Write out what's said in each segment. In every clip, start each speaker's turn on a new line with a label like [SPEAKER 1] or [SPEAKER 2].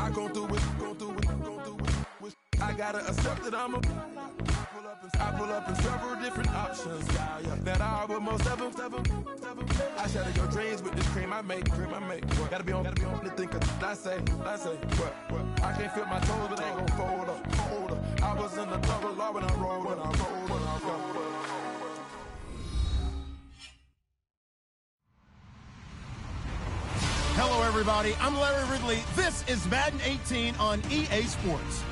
[SPEAKER 1] I go through it. I gotta accept that I'm a. I pull up in several different options. That I but most of them. I shatter your dreams with this cream I make. Gotta be on the thinker. I say. What? I can't feel my toes, but they gon' fold up. I was in the double law when I rolled.
[SPEAKER 2] Hello, everybody. I'm Larry Ridley. This is Madden 18 on EA Sports.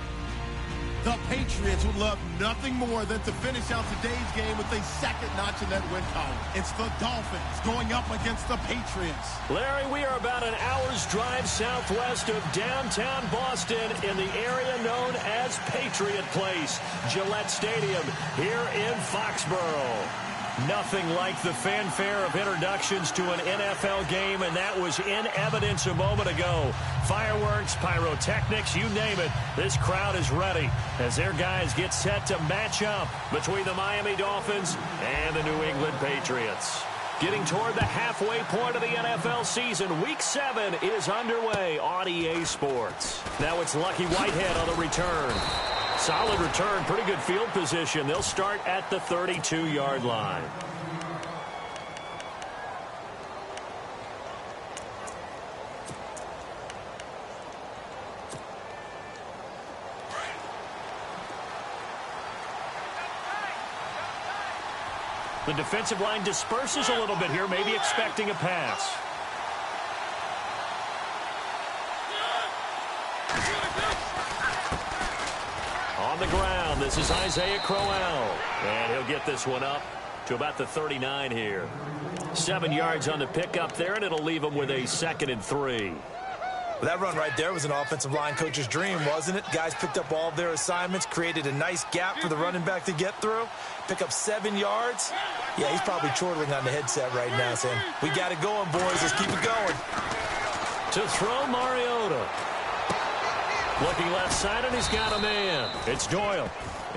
[SPEAKER 2] The Patriots would love nothing more than to finish out today's game with a second notch in that win column. It's the Dolphins going up against the Patriots.
[SPEAKER 3] Larry, we are about an hour's drive southwest of downtown Boston in the area known as Patriot Place, Gillette Stadium, here in Foxborough. Nothing like the fanfare of introductions to an NFL game, and that was in evidence a moment ago. Fireworks, pyrotechnics, you name it. This crowd is ready as their guys get set to match up between the Miami Dolphins and the New England Patriots. Getting toward the halfway point of the NFL season, Week 7 is underway on EA Sports. Now it's Lucky Whitehead on the return. Solid return, pretty good field position. They'll start at the 32-yard line. The defensive line disperses a little bit here, maybe expecting a pass. On the ground, this is Isaiah Crowell. And he'll get this one up to about the 39 here. 7 yards on the pickup there, and it'll leave him with a 2nd and 3.
[SPEAKER 4] Well, that run right there was an offensive line coach's dream, wasn't it? Guys picked up all of their assignments, created a nice gap for the running back to get through, pick up 7 yards. Yeah, he's probably chortling on the headset right now saying, we got it going, boys. Let's keep it going.
[SPEAKER 3] To throw, Mariota. Looking left side, and he's got a man. It's Doyle.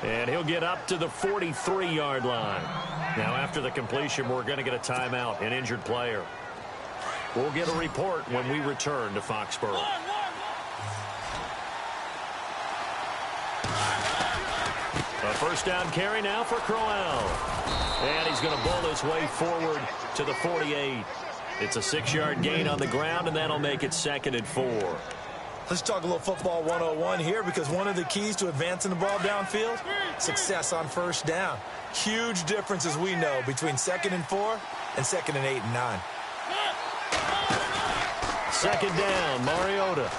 [SPEAKER 3] And he'll get up to the 43-yard line. Now, after the completion, we're going to get a timeout, an injured player. We'll get a report when we return to Foxborough. A first down carry now for Crowell. And he's going to bowl his way forward to the 48. It's a 6-yard gain on the ground, and that'll make it 2nd and 4.
[SPEAKER 4] Let's talk a little football 101 here, because one of the keys to advancing the ball downfield, success on first down. Huge difference, as we know, between 2nd and 4 and 2nd and 8 and 9.
[SPEAKER 3] 2nd down, Mariota.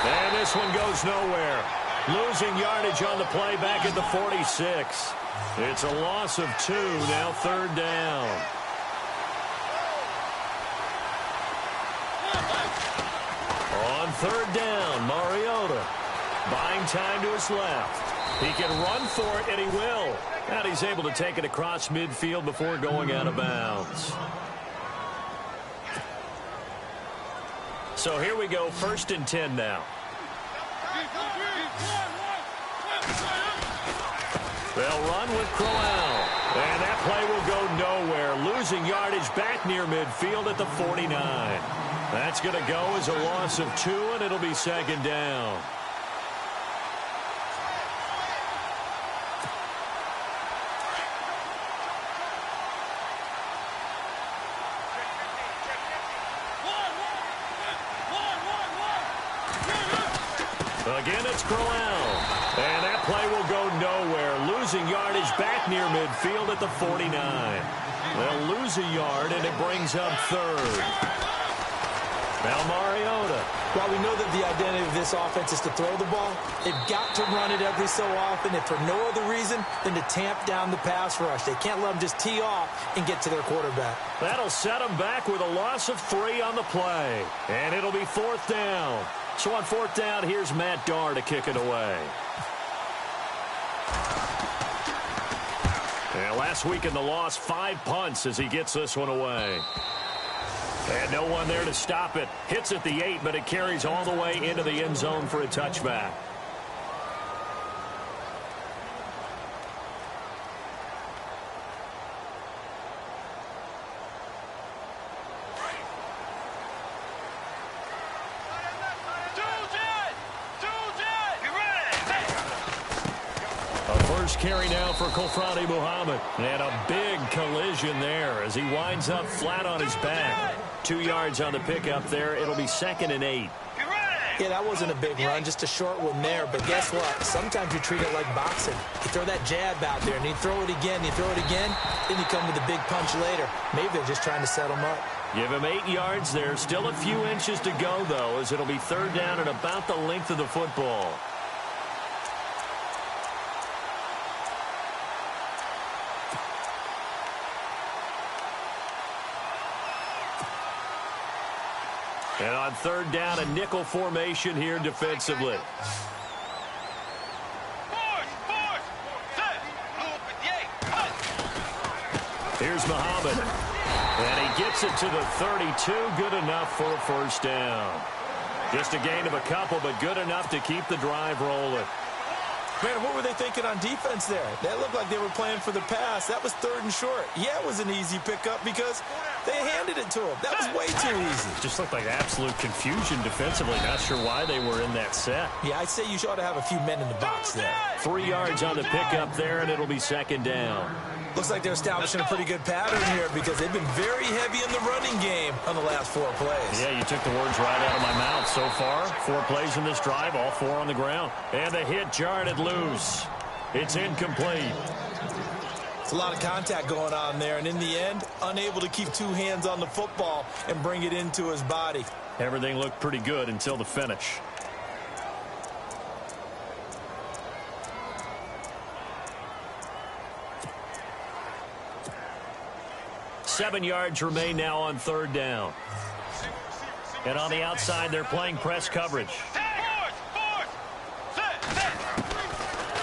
[SPEAKER 3] And this one goes nowhere. Losing yardage on the play back at the 46. It's a loss of 2, now 3rd down. On 3rd down, Mariota buying time to his left. He can run for it, and he will. And he's able to take it across midfield before going out of bounds. So here we go, 1st and 10 now. They'll run with Crowell. And that play will go nowhere. Losing yardage back near midfield at the 49. That's going to go as a loss of 2, and it'll be 2nd down. Again, it's Crowell. And that play will go nowhere. Losing yardage back near midfield at the 49. They'll lose a yard, and it brings up 3rd. Now Mariota.
[SPEAKER 4] While we know that the identity of this offense is to throw the ball, they've got to run it every so often, if for no other reason than to tamp down the pass rush. They can't let them just tee off and get to their quarterback.
[SPEAKER 3] That'll set them back with a loss of 3 on the play. And it'll be 4th down. So on 4th down, here's Matt Darr to kick it away. And last week in the loss, 5 punts as he gets this one away. And no one there to stop it. Hits at the 8, but it carries all the way into the end zone for a touchback. carry now for Kofrani Muhammad. And a big collision there as he winds up flat on his back. 2 yards on the pickup there. It'll be 2nd and 8.
[SPEAKER 4] Yeah, that wasn't a big run, just a short one there. But guess what? Sometimes you treat it like boxing. You throw that jab out there, and you throw it again, you throw it again, then you come with a big punch later. Maybe they're just trying to set him up.
[SPEAKER 3] Give him 8 yards there. Still a few inches to go, though, as it'll be 3rd down and about the length of the football. And on 3rd down, a nickel formation here defensively. Here's Muhammad. And he gets it to the 32. Good enough for a 1st down. Just a gain of a couple, but good enough to keep the drive rolling.
[SPEAKER 4] Man, what were they thinking on defense there? That looked like they were playing for the pass. That was 3rd and short. Yeah, it was an easy pickup because they handed it to him. That was way too easy.
[SPEAKER 3] Just looked like absolute confusion defensively. Not sure why they were in that set.
[SPEAKER 4] Yeah, I'd say you ought to have a few men in the box there.
[SPEAKER 3] 3 yards on the pickup there, and it'll be 2nd down.
[SPEAKER 4] Looks like they're establishing a pretty good pattern here because they've been very heavy in the running game on the last 4 plays.
[SPEAKER 3] Yeah, you took the words right out of my mouth. So far, 4 plays in this drive, all 4 on the ground. And the hit jarred it loose. It's incomplete.
[SPEAKER 4] It's a lot of contact going on there, and in the end, unable to keep 2 hands on the football and bring it into his body.
[SPEAKER 3] Everything looked pretty good until the finish. Seven yards remain now on 3rd down. And on the outside, they're playing press coverage.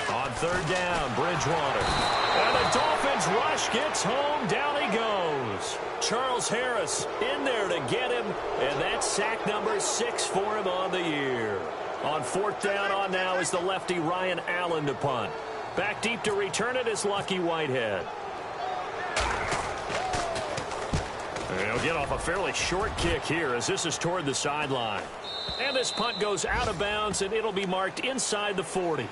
[SPEAKER 3] On 3rd down, Bridgewater. And the Dolphins rush gets home. Down he goes. Charles Harris in there to get him. And that's sack number 6 for him on the year. On 4th down on now is the lefty Ryan Allen to punt. Back deep to return it is Lucky Whitehead. He'll get off a fairly short kick here as this is toward the sideline. And this punt goes out of bounds, and it'll be marked inside the 40.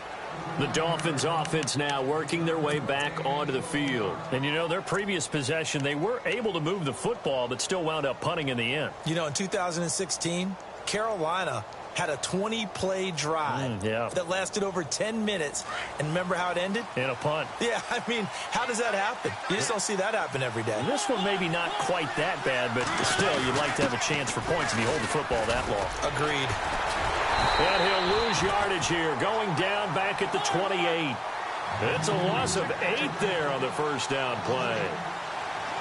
[SPEAKER 3] The Dolphins offense now working their way back onto the field. And, you know, their previous possession, they were able to move the football, but still wound up punting in the end.
[SPEAKER 4] You know, in 2016, Carolina had a 20-play drive that lasted over 10 minutes. And remember how it ended?
[SPEAKER 3] In a punt.
[SPEAKER 4] Yeah, I mean, how does that happen? You just don't see that happen every day.
[SPEAKER 3] This one maybe not quite that bad, but still, you'd like to have a chance for points if you hold the football that long.
[SPEAKER 4] Agreed.
[SPEAKER 3] And he'll lose yardage here, going down back at the 28. It's a loss of 8 there on the 1st down play.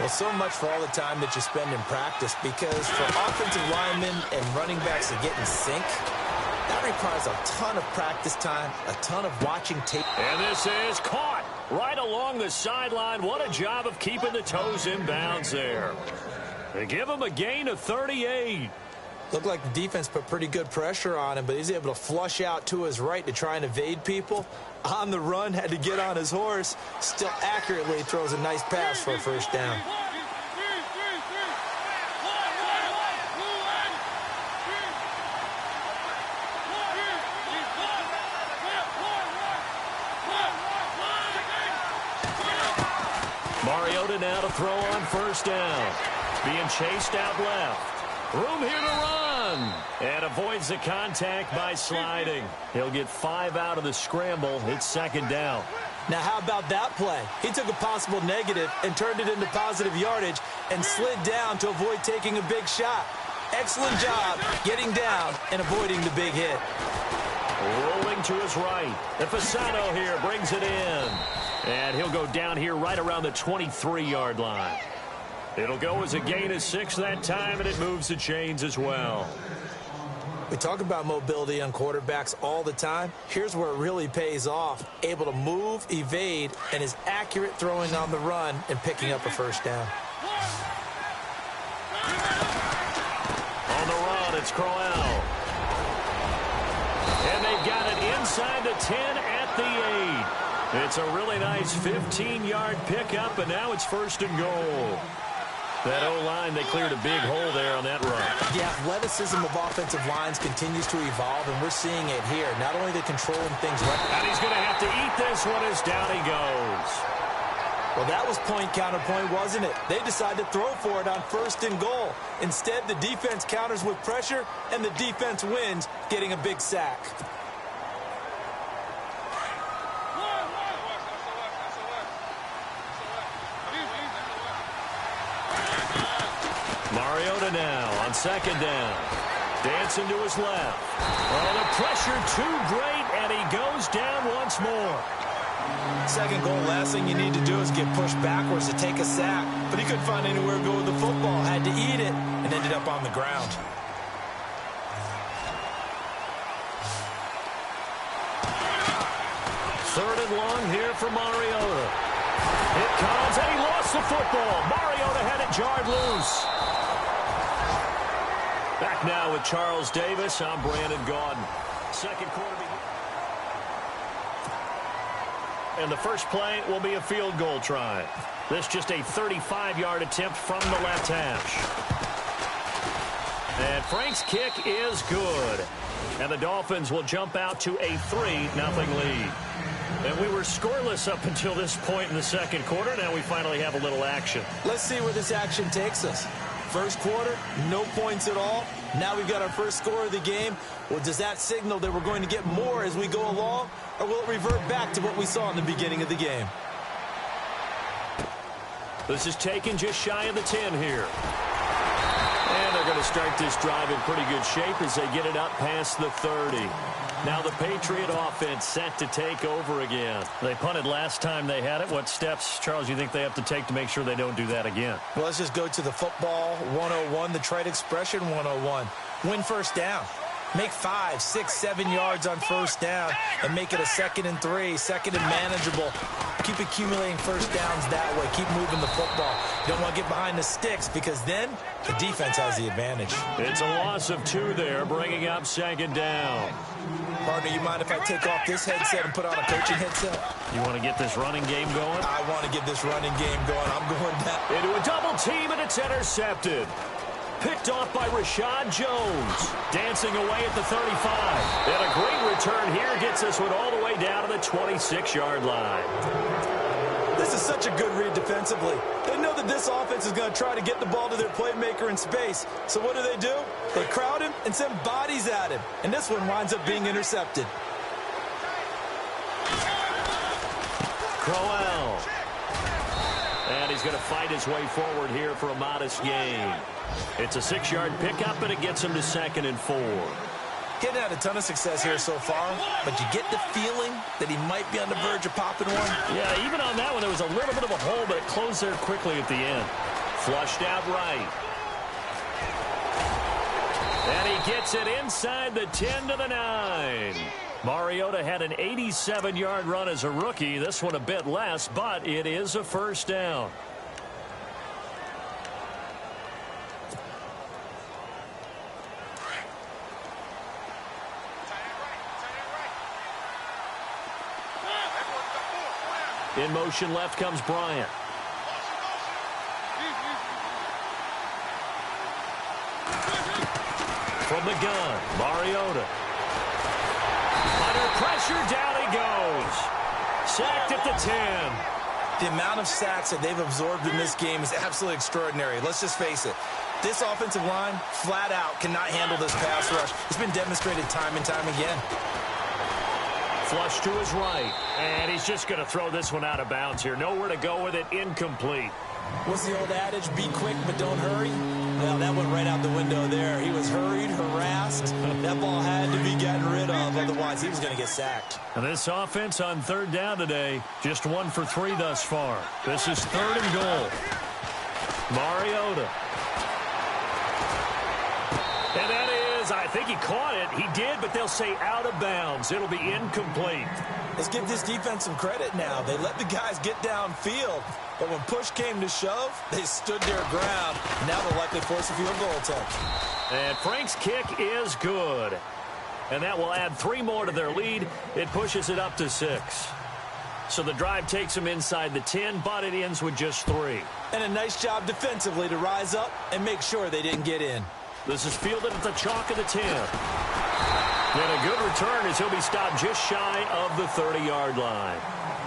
[SPEAKER 4] Well, so much for all the time that you spend in practice, because for offensive linemen and running backs to get in sync, that requires a ton of practice time, a ton of watching tape.
[SPEAKER 3] And this is caught right along the sideline. What a job of keeping the toes in bounds there. They give him a gain of 38.
[SPEAKER 4] Looked like the defense put pretty good pressure on him, but he's able to flush out to his right to try and evade people. On the run, had to get on his horse. Still accurately throws a nice pass for a 1st down.
[SPEAKER 3] Mariota now to throw on 1st down. Being chased out left. Room here to run. And avoids the contact by sliding. He'll get 5 out of the scramble. It's 2nd down.
[SPEAKER 4] Now, how about that play? He took a possible negative and turned it into positive yardage and slid down to avoid taking a big shot. Excellent job getting down and avoiding the big hit.
[SPEAKER 3] Rolling to his right. And Fasano here brings it in. And he'll go down here right around the 23-yard line. It'll go as a gain of 6 that time, and it moves the chains as well.
[SPEAKER 4] We talk about mobility on quarterbacks all the time. Here's where it really pays off. Able to move, evade, and is accurate throwing on the run and picking up a 1st down.
[SPEAKER 3] On the run, it's Crowell. And they've got it inside the 10 at the 8. It's a really nice 15-yard pickup, and now it's 1st and goal. That O-line, they cleared a big hole there on that run.
[SPEAKER 4] The athleticism of offensive lines continues to evolve, and we're seeing it here. Not only the controlling things right.
[SPEAKER 3] And he's going to have to eat this one as down he goes.
[SPEAKER 4] Well, that was point counterpoint, wasn't it? They decided to throw for it on 1st and goal. Instead, the defense counters with pressure, and the defense wins, getting a big sack.
[SPEAKER 3] Mariota now on 2nd down. Dancing to his left. Oh, the pressure too great, and he goes down once more.
[SPEAKER 4] 2nd goal, last thing you need to do is get pushed backwards to take a sack. But he couldn't find anywhere to go with the football, had to eat it, and ended up on the ground.
[SPEAKER 3] Third and long here for Mariota. It comes, and he lost the football. Mariota had it jarred loose. Back now with Charles Davis. I'm Brandon Gaudin. Second quarter. And the first play will be a field goal try. This just a 35-yard attempt from the left hash. And Frank's kick is good. And the Dolphins will jump out to a 3-0 lead. And we were scoreless up until this point in the second quarter. Now we finally have a little action.
[SPEAKER 4] Let's see where this action takes us. First quarter, no points at all. Now we've got our first score of the game. Well, does that signal that we're going to get more as we go along? Or will it revert back to what we saw in the beginning of the game?
[SPEAKER 3] This is taken just shy of the 10 here. And they're going to start this drive in pretty good shape as they get it up past the 30. Now the Patriot offense set to take over again. They punted last time they had it. What steps, Charles, you think they have to take to make sure they don't do that again?
[SPEAKER 4] Well, let's just go to the football 101, the trite expression 101. Win first down. Make 5, 6, 7 yards on first down and make it a 2nd and 3, 2nd and manageable. Keep accumulating first downs that way. Keep moving the football. You don't want to get behind the sticks because then the defense has the advantage.
[SPEAKER 3] It's a loss of 2 there, bringing up 2nd down.
[SPEAKER 4] Partner, you mind if I take off this headset and put on a coaching headset?
[SPEAKER 3] You want to get this running game going?
[SPEAKER 4] I want to get this running game going. I'm going down.
[SPEAKER 3] Into a double team, and it's intercepted. Picked off by Rashad Jones. Dancing away at the 35. And a great return here gets this one all the way down to the 26-yard line.
[SPEAKER 4] This is such a good read defensively. They know that this offense is going to try to get the ball to their playmaker in space. So what do? They crowd him and send bodies at him. And this one winds up being intercepted.
[SPEAKER 3] Crowell. And he's going to fight his way forward here for a modest gain. It's a 6-yard pickup, and it gets him to 2nd and 4.
[SPEAKER 4] He hadn't had a ton of success here so far, but you get the feeling that he might be on the verge of popping one.
[SPEAKER 3] Yeah, even on that one, there was a little bit of a hole, but it closed there quickly at the end. Flushed out right. And he gets it inside the 10 to the 9. Mariota had an 87-yard run as a rookie. This one a bit less, but it is a first down. In motion left comes Bryant. From the gun, Mariota. Under pressure, down he goes. Sacked at the 10.
[SPEAKER 4] The amount of sacks that they've absorbed in this game is absolutely extraordinary. Let's just face it. This offensive line, flat out, cannot handle this pass rush. It's been demonstrated time and time again.
[SPEAKER 3] Flush to his right, and he's just going to throw this one out of bounds here. Nowhere to go with it, incomplete.
[SPEAKER 4] What's the old adage? Be quick, but don't hurry. Well, that went right out the window there. He was hurried, harassed. That ball had to be gotten rid of, otherwise he was going to get sacked.
[SPEAKER 3] And this offense on 3rd down today, just 1 for 3 thus far. This is 3rd and goal. Mariota. And that is, I think he caught it. He did, but they'll say out of bounds. It'll be incomplete.
[SPEAKER 4] Let's give this defense some credit now. They let the guys get downfield, but when push came to shove, they stood their ground. Now they'll likely force a field goal attempt.
[SPEAKER 3] And Frank's kick is good. And that will add 3 more to their lead. It pushes it up to 6. So the drive takes them inside the 10, but it ends with just 3.
[SPEAKER 4] And a nice job defensively to rise up and make sure they didn't get in.
[SPEAKER 3] This is fielded at the chalk of the 10. And a good return as he'll be stopped just shy of the 30-yard line.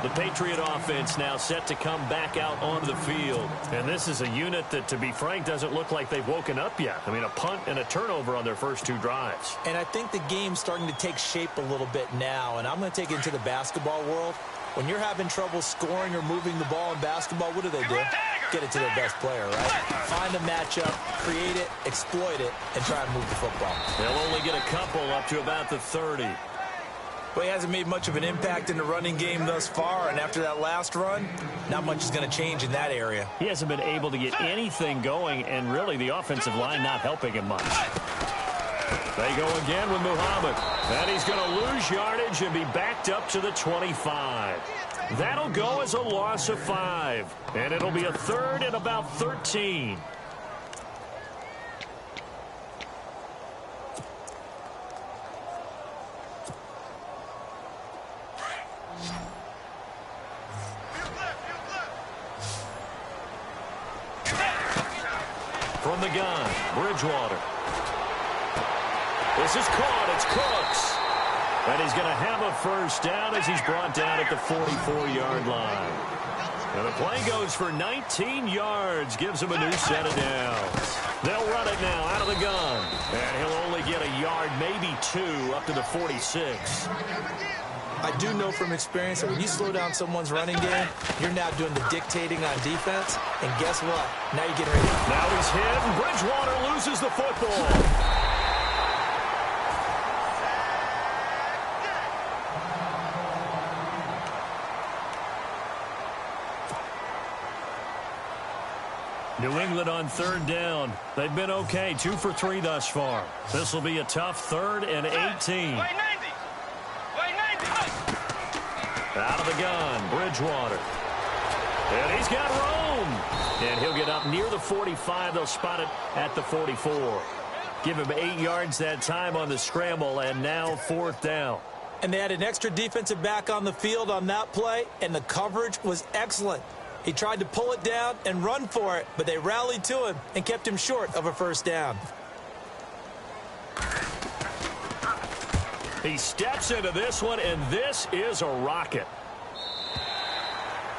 [SPEAKER 3] The Patriot offense now set to come back out onto the field. And this is a unit that, to be frank, doesn't look like they've woken up yet. I mean, a punt and a turnover on their first 2 drives.
[SPEAKER 4] And I think the game's starting to take shape a little bit now. And I'm going to take it into the basketball world. When you're having trouble scoring or moving the ball in basketball, what do? Get it to their best player, right? Find a matchup, create it, exploit it, and try and move the football.
[SPEAKER 3] They'll only get a couple up to about the 30.
[SPEAKER 4] Well, he hasn't made much of an impact in the running game thus far, and after that last run, not much is going to change in that area.
[SPEAKER 3] He hasn't been able to get anything going, and really the offensive line not helping him much. They go again with Muhammad, and he's going to lose yardage and be backed up to the 25. That'll go as a loss of 5, and it'll be a 3rd and about 13. From the gun, Bridgewater. This is caught. It's Cooks. And he's going to have a first down as he's brought down at the 44-yard line. And the play goes for 19 yards, gives him a new set of downs. They'll run it now out of the gun. And he'll only get a yard, maybe 2, up to the 46.
[SPEAKER 4] I do know from experience that when you slow down someone's running game, you're now doing the dictating on defense. And guess what? Now you're getting ready.
[SPEAKER 3] Now he's hit, and Bridgewater loses the football. New England on 3rd down. They've been okay, 2 for 3 thus far. This will be a tough 3rd and 18. Out of the gun, Bridgewater. And he's got room. And he'll get up near the 45. They'll spot it at the 44. Give him 8 yards that time on the scramble, and now 4th down.
[SPEAKER 4] And they had an extra defensive back on the field on that play, and the coverage was excellent. He tried to pull it down and run for it, but they rallied to him and kept him short of a first down.
[SPEAKER 3] He steps into this one, and this is a rocket.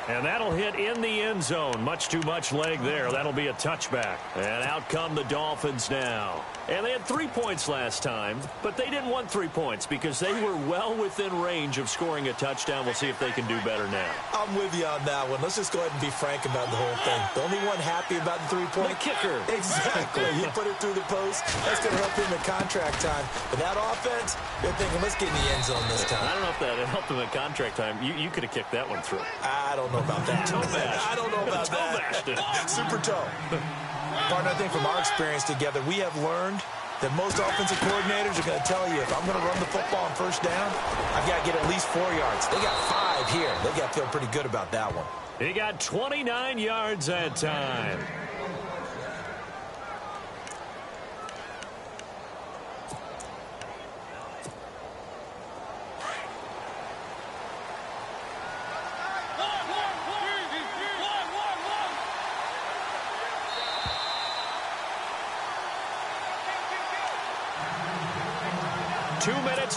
[SPEAKER 3] And that'll hit in the end zone. Much too much leg there. That'll be a touchback. And out come the Dolphins now. And they had 3 points last time, but they didn't want 3 points because they were well within range of scoring a touchdown. We'll see if they can do better now.
[SPEAKER 4] I'm with you on that one. Let's just go ahead and be frank about the whole thing. The only one happy about the 3-point.
[SPEAKER 3] The kicker.
[SPEAKER 4] Exactly. You put it through the post. That's going to help him in contract time. But that offense, they're thinking, let's get in the end zone this time.
[SPEAKER 3] I don't know if that helped him in contract time. You could have kicked that one through.
[SPEAKER 4] I don't know about that. I don't know about that. Super toe. Partner, I think from our experience together, we have learned that most offensive coordinators are going to tell you, if I'm going to run the football on first down, I've got to get at least 4 yards. They got 5 here. They got to feel pretty good about that one.
[SPEAKER 3] He got 29 yards that time.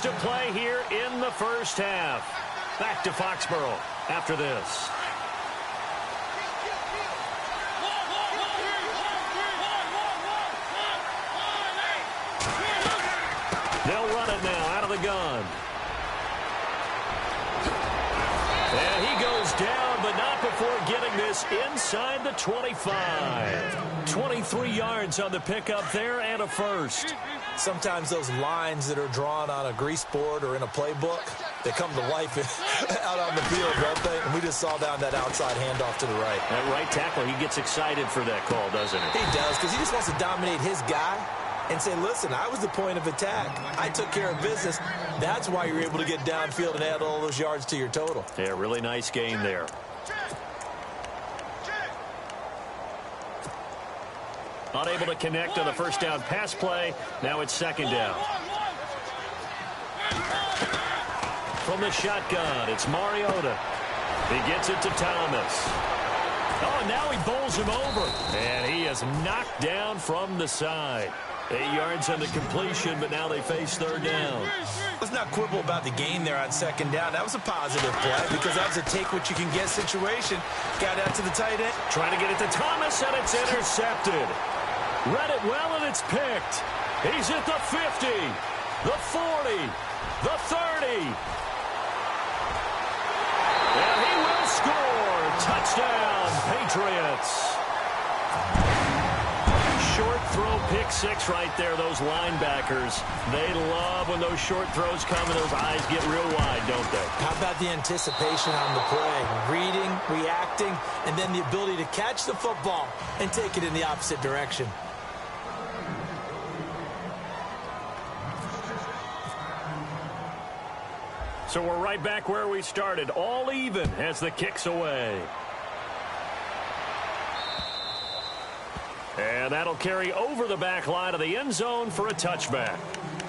[SPEAKER 3] To play here in the first half. Back to Foxborough after this. They'll run it now out of the gun. And he goes down, but not before getting this inside the 25. 23 yards on the pickup there and a first.
[SPEAKER 4] Sometimes those lines that are drawn on a grease board or in a playbook, they come to life out on the field, don't they? And we just saw down that outside handoff to the right.
[SPEAKER 3] That right tackle, he gets excited for that call, doesn't he?
[SPEAKER 4] He does, because he just wants to dominate his guy and say, listen, I was the point of attack. I took care of business. That's why you're able to get downfield and add all those yards to your total.
[SPEAKER 3] Yeah, really nice gain there. Unable to connect on the first down pass play. Now it's 2nd down. From the shotgun, it's Mariota. He gets it to Thomas. Oh, and now he bowls him over. And he is knocked down from the side. 8 yards on the completion, but now they face third down.
[SPEAKER 4] Let's not quibble about the gain there on second down. That was a positive play because that was a take-what-you-can-get situation. Got out to the tight end.
[SPEAKER 3] Trying to get it to Thomas, and it's intercepted. Read it well, and it's picked. He's at the 50, the 40, the 30. And he will score. Touchdown, Patriots. Short throw, pick six right there, those linebackers. They love when those short throws come and those eyes get real wide, don't they?
[SPEAKER 4] How about the anticipation on the play? Reading, reacting, and then the ability to catch the football and take it in the opposite direction.
[SPEAKER 3] So we're right back where we started, all even as the kick's away. And that'll carry over the back line of the end zone for a touchback.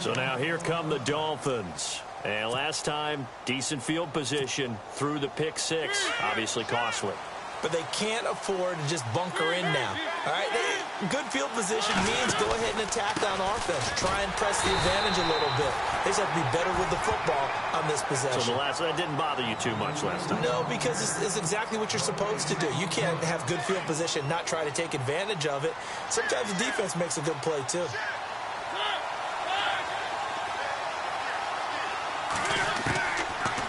[SPEAKER 3] So now here come the Dolphins. And last time, decent field position through the pick six. Obviously costly.
[SPEAKER 4] But they can't afford to just bunker in now. All right, good field position means go ahead and attack on offense. Try and press the advantage a little bit. They just have to be better with the football on this possession.
[SPEAKER 3] So that didn't bother you too much last time?
[SPEAKER 4] No, because it's exactly what you're supposed to do. You can't have good field position, not try to take advantage of it. Sometimes the defense makes a good play, too.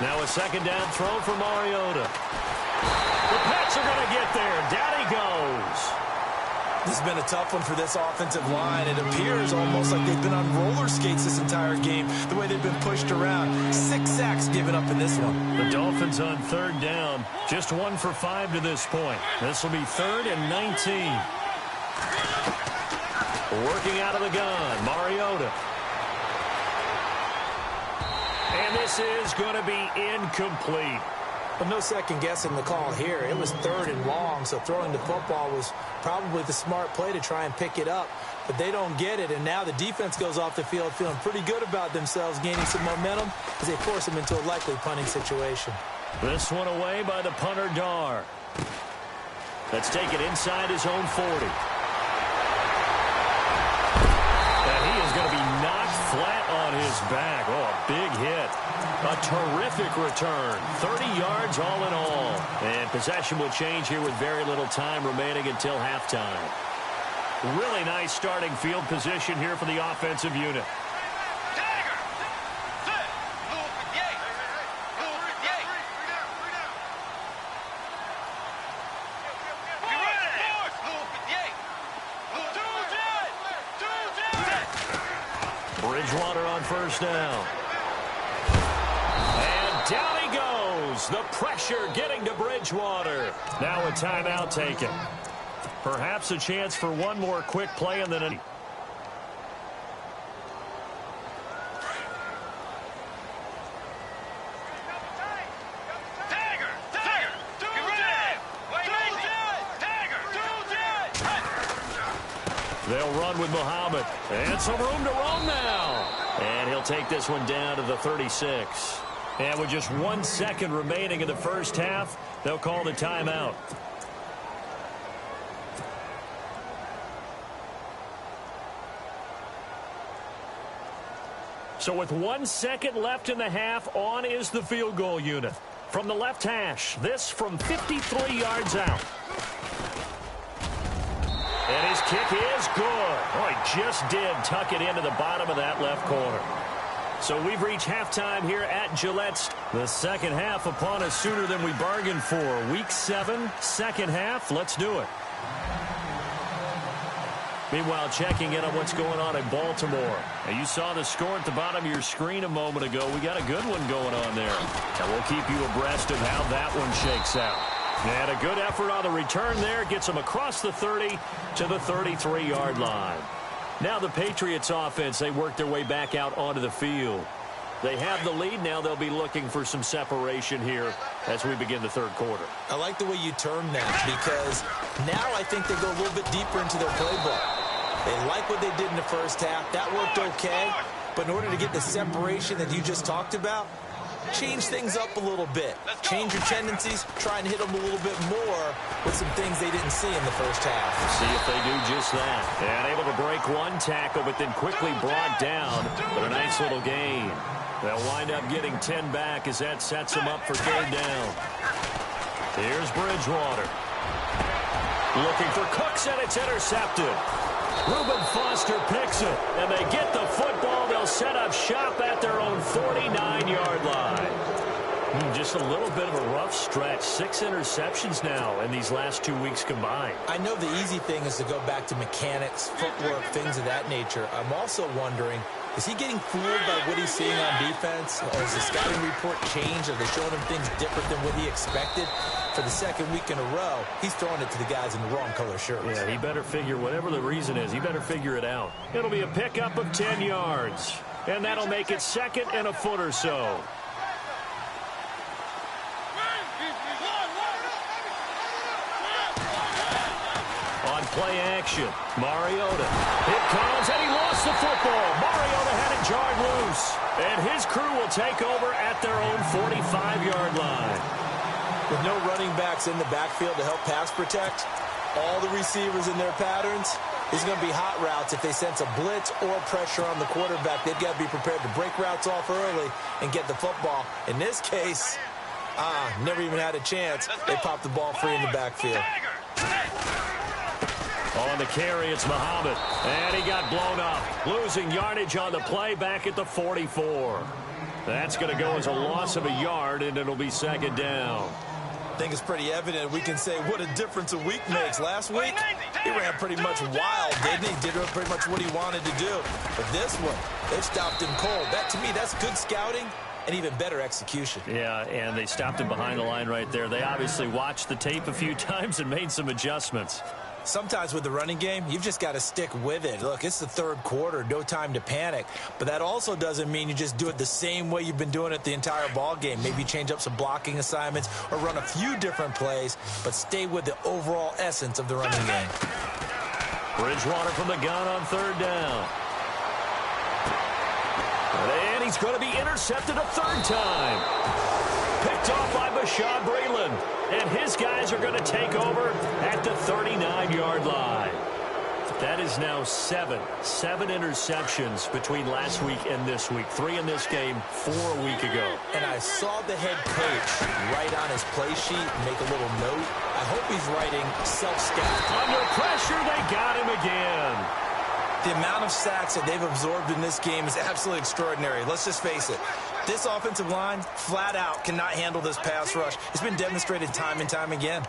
[SPEAKER 3] Now a second down throw for Mariota. The Pats are going to get there. Down he goes.
[SPEAKER 4] This has been a tough one for this offensive line. It appears almost like they've been on roller skates this entire game, the way they've been pushed around. 6 sacks given up in this one.
[SPEAKER 3] The Dolphins on third down. Just 1 for 5 to this point. This will be 3rd and 19. Working out of the gun, Mariota. And this is going to be incomplete.
[SPEAKER 4] But no second guessing the call here. It was 3rd and long, so throwing the football was probably the smart play to try and pick it up. But they don't get it, and now the defense goes off the field feeling pretty good about themselves, gaining some momentum as they force them into a likely punting situation.
[SPEAKER 3] This one away by the punter, Dar. Let's take it inside his own 40. And he is going to be knocked flat on his back. Oh, a big hit. A terrific return. 30 yards all in all. And possession will change here with very little time remaining until halftime. Really nice starting field position here for the offensive unit. Bridgewater on first down. And down he goes. The pressure getting to Bridgewater. Now a timeout taken. Perhaps a chance for one more quick play and then they'll run with Muhammad. And some room to roam now. And he'll take this one down to the 36. And with just 1 second remaining in the first half, they'll call the timeout. So with 1 second left in the half, on is the field goal unit. From the left hash, this from 53 yards out. And his kick is good. Oh, he just did tuck it into the bottom of that left corner. So we've reached halftime here at Gillette. The second half upon us sooner than we bargained for. Week 7, second half. Let's do it. Meanwhile, checking in on what's going on in Baltimore. Now, you saw the score at the bottom of your screen a moment ago. We got a good one going on there. And we'll keep you abreast of how that one shakes out. And a good effort on the return there. Gets them across the 30 to the 33-yard line. Now the Patriots offense, they work their way back out onto the field. They have the lead. Now they'll be looking for some separation here as we begin the third quarter.
[SPEAKER 4] I like the way you term that because now I think they go a little bit deeper into their playbook. They like what they did in the first half. That worked okay. But in order to get the separation that you just talked about, change things up a little bit. Change your tendencies, try and hit them a little bit more with some things they didn't see in the first half.
[SPEAKER 3] See if they do just that. And able to break one tackle, but then quickly brought down. But a nice little gain. They'll wind up getting 10 back as that sets them up for third down. Here's Bridgewater. Looking for Cooks, and it's intercepted. Reuben Foster picks it, and they get the football. They'll set up shop at their own 49-yard line. Just a little bit of a rough stretch. 6 interceptions now in these last 2 weeks combined.
[SPEAKER 4] I know the easy thing is to go back to mechanics, footwork, things of that nature. I'm also wondering, is he getting fooled by what he's seeing on defense? Or has the scouting report changed? Are they showing him things different than what he expected? For the second week in a row, he's throwing it to the guys in the wrong color shirts.
[SPEAKER 3] Yeah, he better figure, whatever the reason is, he better figure it out. It'll be a pickup of 10 yards. And that'll make it second and a foot or so. On play action, Mariota. It comes, and he lost the football. Mariota had it jarred loose. And his crew will take over at their own 45-yard line.
[SPEAKER 4] With no running backs in the backfield to help pass protect, all the receivers in their patterns, these are going to be hot routes. If they sense a blitz or pressure on the quarterback, they've got to be prepared to break routes off early and get the football. In this case, never even had a chance. They popped the ball free in the backfield.
[SPEAKER 3] On the carry, it's Muhammad. And he got blown up. Losing yardage on the play back at the 44. That's going to go as a loss of a yard, and it'll be second down.
[SPEAKER 4] I think it's pretty evident. We can say what a difference a week makes. Last week, he ran pretty much wild, didn't he? Did pretty much what he wanted to do. But this one, they've stopped him cold. That, to me, that's good scouting and even better execution.
[SPEAKER 3] Yeah, and they stopped him behind the line right there. They obviously watched the tape a few times and made some adjustments.
[SPEAKER 4] Sometimes with the running game, you've just got to stick with it. Look, it's the third quarter, no time to panic. But that also doesn't mean you just do it the same way you've been doing it the entire ball game. Maybe change up some blocking assignments or run a few different plays, but stay with the overall essence of the running game.
[SPEAKER 3] Bridgewater from the gun on third down. And he's going to be intercepted a third time. Picked off by Bashaud Breeland. And his guys are going to take over at the 39-yard line. That is now 7 interceptions between last week and this week. 3 in this game, 4 a week ago.
[SPEAKER 4] And I saw the head coach write on his play sheet, make a little note. I hope he's writing self-scout.
[SPEAKER 3] Under pressure, they got him again.
[SPEAKER 4] The amount of sacks that they've absorbed in this game is absolutely extraordinary. Let's just face it. This offensive line, flat out, cannot handle this pass rush. It's been demonstrated time and time again.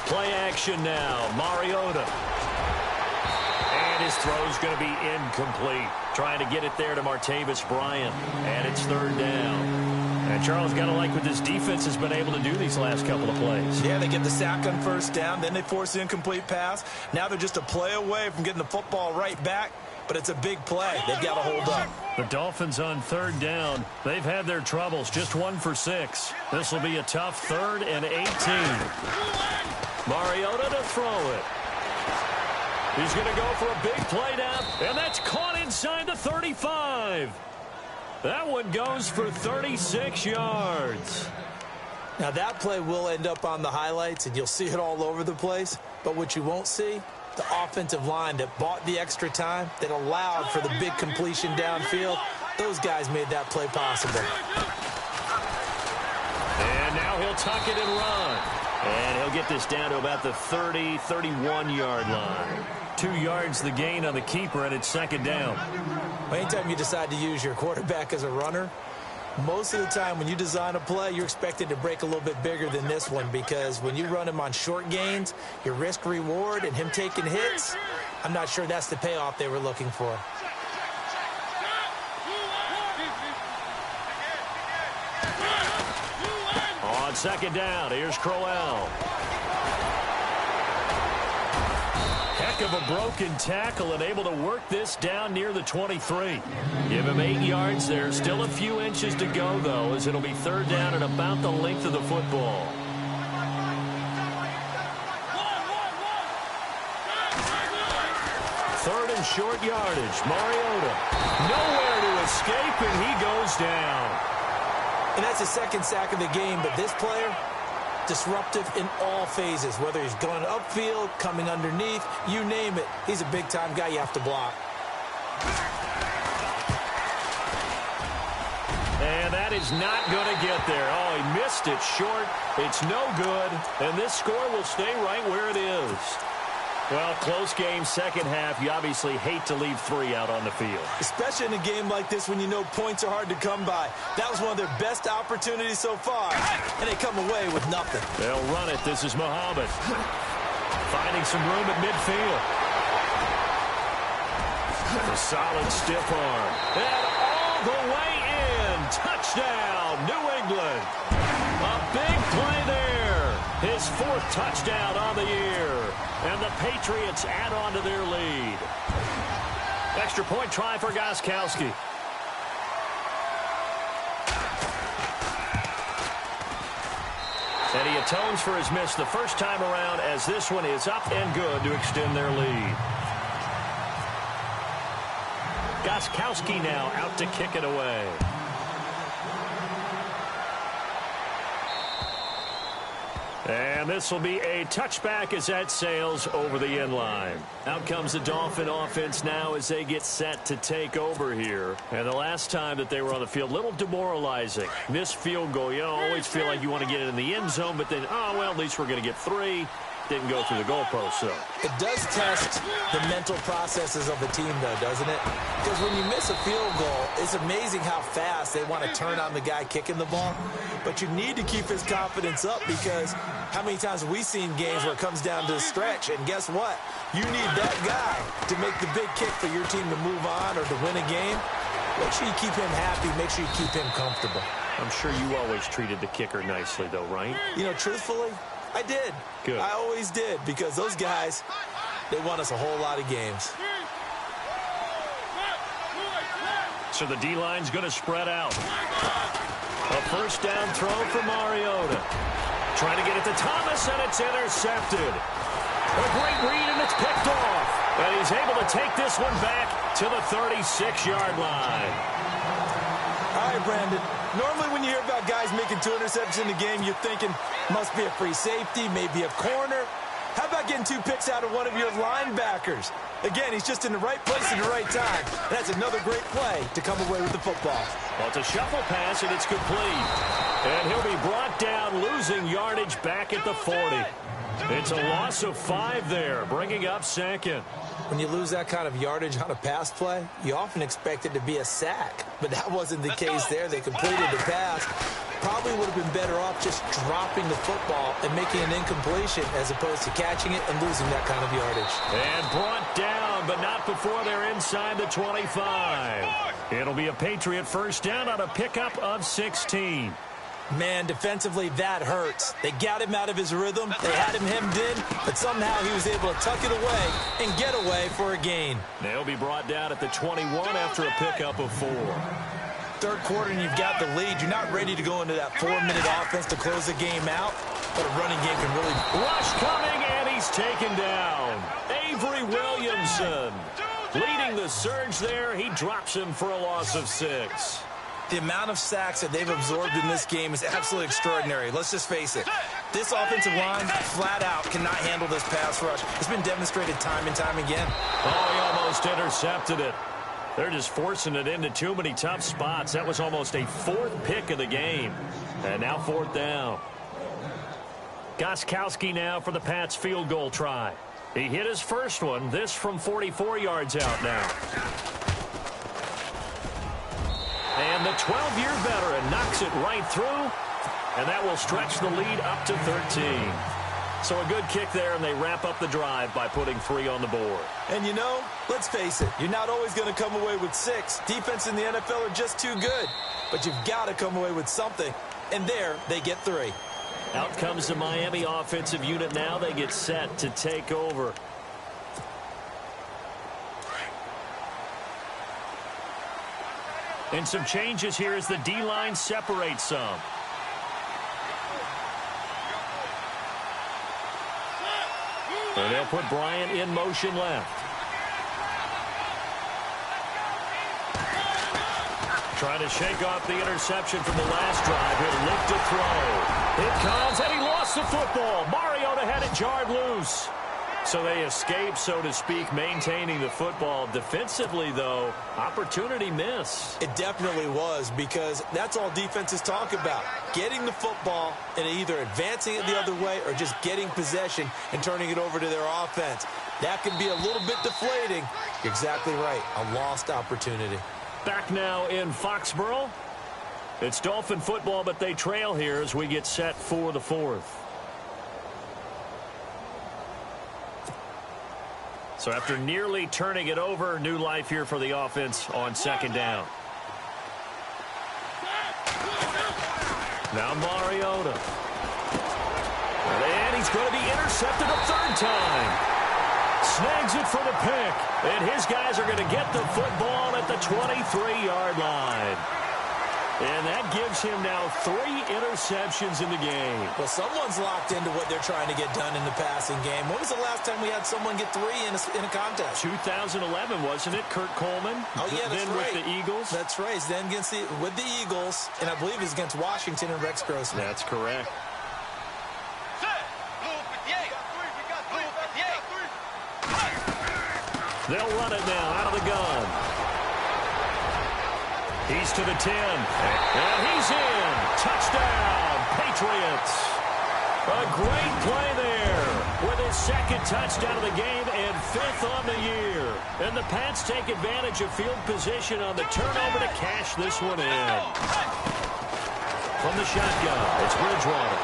[SPEAKER 3] Play action now. Mariota. And his throw's going to be incomplete. Trying to get it there to Martavis Bryant. And it's third down. And Charles, got to like what this defense has been able to do these last couple of plays.
[SPEAKER 4] Yeah, they get the sack on first down. Then they force the incomplete pass. Now they're just a play away from getting the football right back. But it's a big play. They've got to hold up.
[SPEAKER 3] The Dolphins on third down. They've had their troubles. Just 1 for 6. This will be a tough 3rd and 18. Mariota to throw it. He's going to go for a big play down. And that's caught inside the 35. That one goes for 36 yards.
[SPEAKER 4] Now, that play will end up on the highlights, and you'll see it all over the place. But what you won't see, the offensive line that bought the extra time, that allowed for the big completion downfield, those guys made that play possible.
[SPEAKER 3] And now he'll tuck it and run. And he'll get this down to about the 30, 31-yard line. 2 yards the gain on the keeper, and it's second down.
[SPEAKER 4] Well, anytime you decide to use your quarterback as a runner, most of the time when you design a play, you're expected to break a little bit bigger than this one, because when you run him on short gains, your risk-reward and him taking hits, I'm not sure that's the payoff they were looking for.
[SPEAKER 3] On second down, here's Crowell. Back of a broken tackle and able to work this down near the 23. Give him 8 yards there. Still a few inches to go, though, as it'll be third down at about the length of the football. Third and short yardage. Mariota. Nowhere to escape, and he goes down.
[SPEAKER 4] And that's his second sack of the game, but this player, disruptive in all phases, whether he's going upfield, coming underneath, you name it. He's a big-time guy you have to block.
[SPEAKER 3] And that is not going to get there. Oh, he missed it short. It's no good, and this score will stay right where it is. Well, close game, second half. You obviously hate to leave 3 out on the field.
[SPEAKER 4] Especially in a game like this when you know points are hard to come by. That was one of their best opportunities so far, and they come away with nothing.
[SPEAKER 3] They'll run it. This is Muhammad. Finding some room at midfield. A solid stiff arm. And all the way in. Touchdown, New England. A big play there. His 4th touchdown on the year. And the Patriots add on to their lead. Extra point try for Gostkowski. And he atones for his miss the first time around, as this one is up and good to extend their lead. Gostkowski now out to kick it away. And this will be a touchback as that sails over the end line. Out comes the Dolphin offense now as they get set to take over here. And the last time that they were on the field, a little demoralizing. Missed field goal. You always feel like you want to get it in the end zone, but then, oh, well, at least we're going to get 3. Didn't go through the goalpost, though.
[SPEAKER 4] It does test the mental processes of the team, though, doesn't it? Because when you miss a field goal, it's amazing how fast they want to turn on the guy kicking the ball. But you need to keep his confidence up, because how many times have we seen games where it comes down to the stretch, and guess what? You need that guy to make the big kick for your team to move on or to win a game. Make sure you keep him happy. Make sure you keep him comfortable.
[SPEAKER 3] I'm sure you always treated the kicker nicely, though, right?
[SPEAKER 4] You know, truthfully, I did.
[SPEAKER 3] Good.
[SPEAKER 4] I always did, because those guys, they won us a whole lot of games.
[SPEAKER 3] So the D-line's going to spread out. A first down throw for Mariota. Trying to get it to Thomas, and it's intercepted. A great read, and it's picked off. And he's able to take this one back to the 36-yard line.
[SPEAKER 4] All right, Brandon. Normally when you hear about guys making 2 interceptions in the game, you're thinking, must be a free safety, maybe a corner. How about getting 2 picks out of one of your linebackers? Again, he's just in the right place at the right time. That's another great play to come away with the football.
[SPEAKER 3] Well, it's a shuffle pass, and it's complete. And he'll be brought down, losing yardage back at the 40. It's a loss of 5 there, bringing up second.
[SPEAKER 4] When you lose that kind of yardage on a pass play, you often expect it to be a sack. But that wasn't the case there. They completed the pass. Probably would have been better off just dropping the football and making an incompletion as opposed to catching it and losing that kind of yardage.
[SPEAKER 3] And brought down, but not before they're inside the 25. It'll be a Patriot first down on a pickup of 16.
[SPEAKER 4] Man, defensively, that hurts. They got him out of his rhythm. They had him hemmed in, but somehow he was able to tuck it away and get away for a gain.
[SPEAKER 3] They'll be brought down at the 21 after a pickup of 4.
[SPEAKER 4] Third quarter, and you've got the lead. You're not ready to go into that 4-minute offense to close the game out, but a running game can really...
[SPEAKER 3] Rush coming, and he's taken down. Avery Williamson leading the surge there. He drops him for a loss of 6.
[SPEAKER 4] The amount of sacks that they've absorbed in this game is absolutely extraordinary. Let's just face it. This offensive line, flat out, cannot handle this pass rush. It's been demonstrated time and time again.
[SPEAKER 3] Oh, he almost intercepted it. They're just forcing it into too many tough spots. That was almost a 4th pick of the game. And now 4th down. Gostkowski now for the Pats field goal try. He hit his first one. This from 44 yards out now. And the 12-year veteran knocks it right through, and that will stretch the lead up to 13. So a good kick there, and they wrap up the drive by putting 3 on the board.
[SPEAKER 4] And you know, let's face it, you're not always going to come away with 6. Defense in the NFL are just too good. But you've got to come away with something, and there they get 3.
[SPEAKER 3] Out comes the Miami offensive unit now. They get set to take over. And some changes here as the D-line separates some. And they'll put Bryant in motion left. Trying to shake off the interception from the last drive. He'll look to throw. It comes, and he lost the football. Mariota had it jarred loose. So they escape, so to speak, maintaining the football. Defensively, though, opportunity miss.
[SPEAKER 4] It definitely was, because that's all defenses talk about. Getting the football and either advancing it the other way or just getting possession and turning it over to their offense. That can be a little bit deflating. You're exactly right. A lost opportunity.
[SPEAKER 3] Back now in Foxborough. It's Dolphin football, but they trail here as we get set for the fourth. So after nearly turning it over, new life here for the offense on second down. Now Mariota. And he's going to be intercepted a third time. Snags it for the pick. And his guys are going to get the football at the 23-yard line. And that gives him now 3 interceptions in the game.
[SPEAKER 4] Well, someone's locked into what they're trying to get done in the passing game. When was the last time we had someone get 3 in a contest?
[SPEAKER 3] 2011, wasn't it? Kurt Coleman.
[SPEAKER 4] Oh, yeah, that's
[SPEAKER 3] then
[SPEAKER 4] right.
[SPEAKER 3] With the Eagles.
[SPEAKER 4] That's right. Then with the Eagles, and I believe it's against Washington and Rex Grossman.
[SPEAKER 3] That's correct. They'll run it now out of the gun. He's to the 10. And he's in. Touchdown, Patriots. A great play there with his second touchdown of the game and 5th on the year. And the Pats take advantage of field position on the turnover to cash this one in. From the shotgun, it's Bridgewater.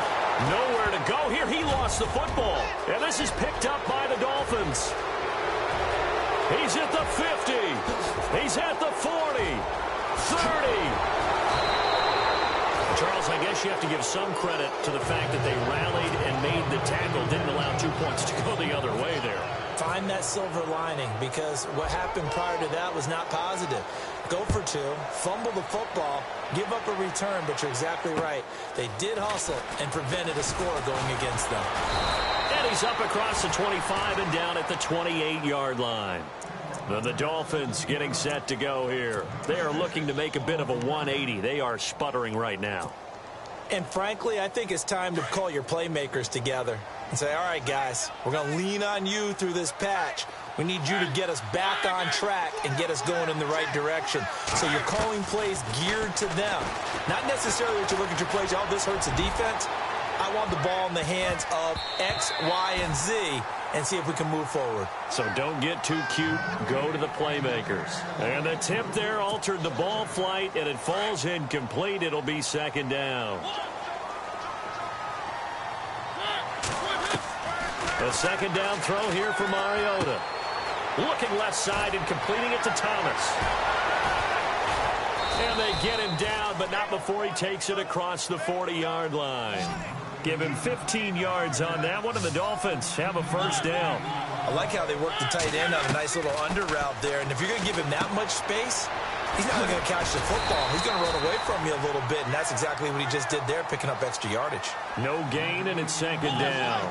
[SPEAKER 3] Nowhere to go here. He lost the football. And this is picked up by the Dolphins. He's at the 50. He's at the 40. 30. Charles, I guess you have to give some credit to the fact that they rallied and made the tackle, didn't allow 2 points to go the other way there.
[SPEAKER 4] Find that silver lining, because what happened prior to that was not positive. Go for 2, fumble the football, give up a return, but you're exactly right. They did hustle and prevented a score going against them.
[SPEAKER 3] And he's up across the 25 and down at the 28-yard line. The Dolphins getting set to go here. They are looking to make a bit of a 180. They are sputtering right now.
[SPEAKER 4] And frankly, I think it's time to call your playmakers together and say, all right, guys, we're going to lean on you through this patch. We need you to get us back on track and get us going in the right direction. So you're calling plays geared to them. Not necessarily that you look at your plays, oh, this hurts the defense. I want the ball in the hands of X, Y, and Z and see if we can move forward.
[SPEAKER 3] So don't get too cute. Go to the playmakers. And the tip there altered the ball flight, and it falls incomplete. It'll be second down. A second down throw here for Mariota. Looking left side and completing it to Thomas. And they get him down, but not before he takes it across the 40-yard line. Give him 15 yards on that one, and the Dolphins have a first down.
[SPEAKER 4] I like how they work the tight end on a nice little under route there. And if you're going to give him that much space, he's not going to catch the football. He's going to run away from you a little bit, and that's exactly what he just did there, picking up extra yardage.
[SPEAKER 3] No gain, and it's second down.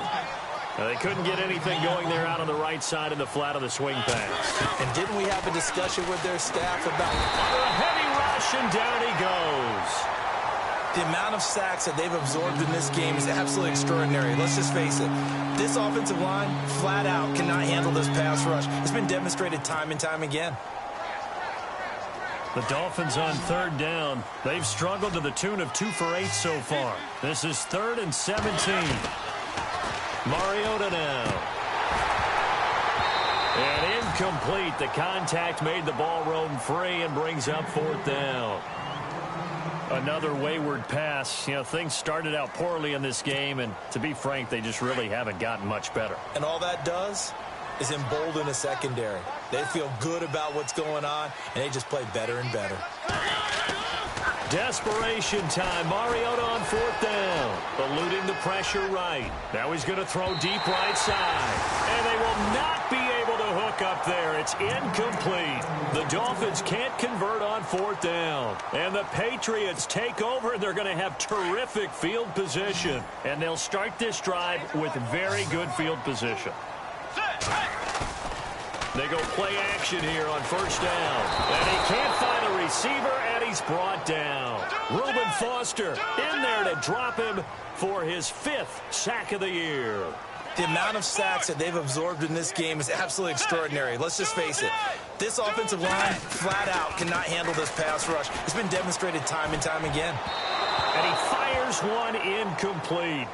[SPEAKER 3] Now, they couldn't get anything going there out on the right side of the flat of the swing pass.
[SPEAKER 4] And didn't we have a discussion with their staff about
[SPEAKER 3] a heavy rush, and down he goes.
[SPEAKER 4] The amount of sacks that they've absorbed in this game is absolutely extraordinary. Let's just face it. This offensive line, flat out, cannot handle this pass rush. It's been demonstrated time and time again.
[SPEAKER 3] The Dolphins on third down. They've struggled to the tune of 2 for 8 so far. This is 3rd and 17. Mariota now. And incomplete. The contact made the ball roam free and brings up 4th down. Another wayward pass. You know, things started out poorly in this game, and to be frank, they just really haven't gotten much better.
[SPEAKER 4] And all that does is embolden a secondary. They feel good about what's going on, and they just play better and better.
[SPEAKER 3] Desperation time. Mariota on 4th down. Eluding the pressure right. Now he's going to throw deep right side. And they will not be able to hook up there. It's incomplete. The Dolphins can't convert on 4th down. And the Patriots take over, and they're going to have terrific field position. And they'll start this drive with very good field position. They go play action here on 1st down. And he can't find a receiver, and he's brought down. Reuben Foster in there to drop him for his 5th sack of the year.
[SPEAKER 4] The amount of sacks that they've absorbed in this game is absolutely extraordinary. Let's just face it. This offensive line, flat out, cannot handle this pass rush. It's been demonstrated time and time again.
[SPEAKER 3] And he fires one incomplete.